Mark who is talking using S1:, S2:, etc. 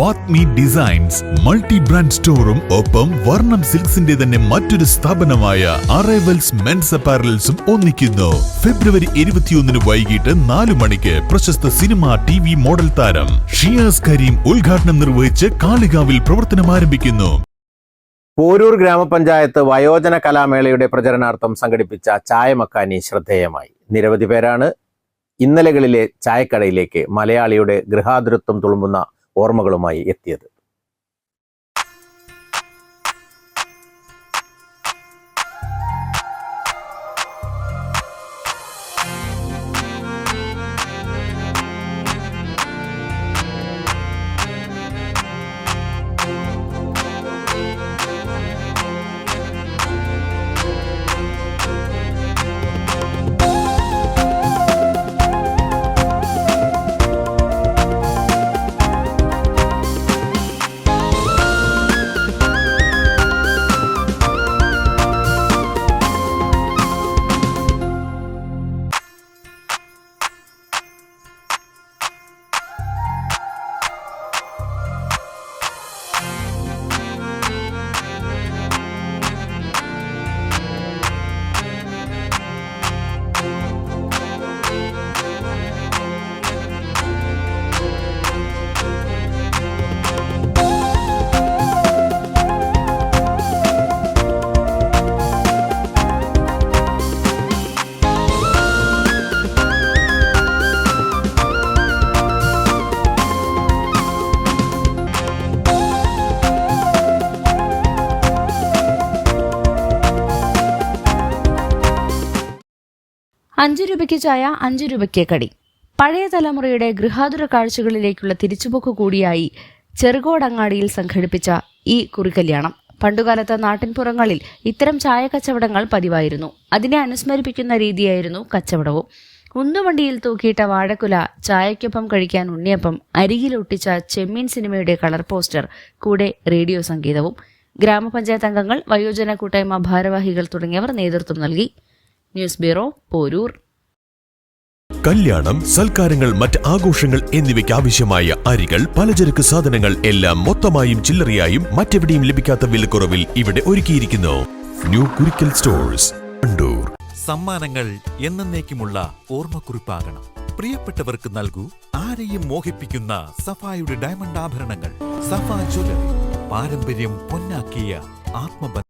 S1: വാത്മി designs multi brand സ്റ്റോറും ഒപ്പം വർണ്ണം സിൽക്സിന്റെ തന്നെ മറ്റൊരു സ്ഥാപനമായ അറൈവൽസ് മെൻസ് അപ്പാരൽസും ഒന്നിക്കുന്നു. ഫെബ്രുവരി 21 വൈകിട്ട് 4 മണിക്ക് പ്രശസ്ത സിനിമ TV മോഡൽ താരം ഷിയാസ് കരീം ഉദ്ഘാടനം നിർവഹിച്ച് കാളികാവിൽ പ്രവർത്തനം ആരംഭിക്കുന്നു.
S2: പോരൂർ ഗ്രാമപഞ്ചായത്ത് വയോജന കലാമേളയുടെ പ്രചരണാർത്ഥം സംഘടിപ്പിച്ച ചായമക്കാനി ശ്രദ്ധേയമായി. നിരവധി പേരാണ് ഇന്നലകളിലെ ചായക്കടയിലേക്ക് മലയാളിയുടെ ഗൃഹാതുരത്വം തുളുമ്പുന്ന ഓർമ്മകളുമായി എത്തിയത്.
S3: ₹5 ചായ, ₹5 കടി. പഴയ തലമുറയുടെ ഗൃഹാതുര കാഴ്ചകളിലേക്കുള്ള തിരിച്ചുപോക്ക് കൂടിയായി ചെറുകോടങ്ങാടിയിൽ സംഘടിപ്പിച്ച ഈ കുറിക്കല്യാണം. പണ്ടുകാലത്ത് നാട്ടിൻപുറങ്ങളിൽ ഇത്തരം ചായ കച്ചവടങ്ങൾ പതിവായിരുന്നു. അതിനെ അനുസ്മരിപ്പിക്കുന്ന രീതിയായിരുന്നു കച്ചവടവും. ഉന്തുവണ്ടിയിൽ തൂക്കിയിട്ട വാഴക്കുല, ചായയ്ക്കൊപ്പം കഴിക്കാൻ ഉണ്ണിയപ്പം, അരികിലൊട്ടിച്ച ചെമ്മീൻ സിനിമയുടെ കളർ പോസ്റ്റർ, കൂടെ റേഡിയോ സംഗീതവും. ഗ്രാമപഞ്ചായത്ത് അംഗങ്ങൾ, വയോജന കൂട്ടായ്മ ഭാരവാഹികൾ തുടങ്ങിയവർ നേതൃത്വം നൽകി. News bureau, Poroor.
S1: കല്യാണം, സൽക്കാരങ്ങൾ, മറ്റ് ആഘോഷങ്ങൾ എന്നിവയ്ക്ക് ആവശ്യമായ അരികൾ, പലചരക്ക് സാധനങ്ങൾ എല്ലാം മൊത്തമായും ചില്ലറയായും മറ്റെവിടെയും ലഭിക്കാത്ത വിലക്കുറവിൽ ഇവിടെ ഒരുക്കിയിരിക്കുന്നു. New Kurikkal stores, Kandoor.
S4: സമ്മാനങ്ങൾ എന്നേക്കുമുള്ള ഓർമ്മക്കുറിപ്പാകണം. പ്രിയപ്പെട്ടവർക്ക് നൽകൂ ആരെയും മോഹിപ്പിക്കുന്ന സഫായുടെ ഡയമണ്ട് ആഭരണങ്ങൾ. സഫ ജ്വല്ലറി, പാരമ്പര്യം പൊന്നാക്കിയ ആത്മബന്ധം.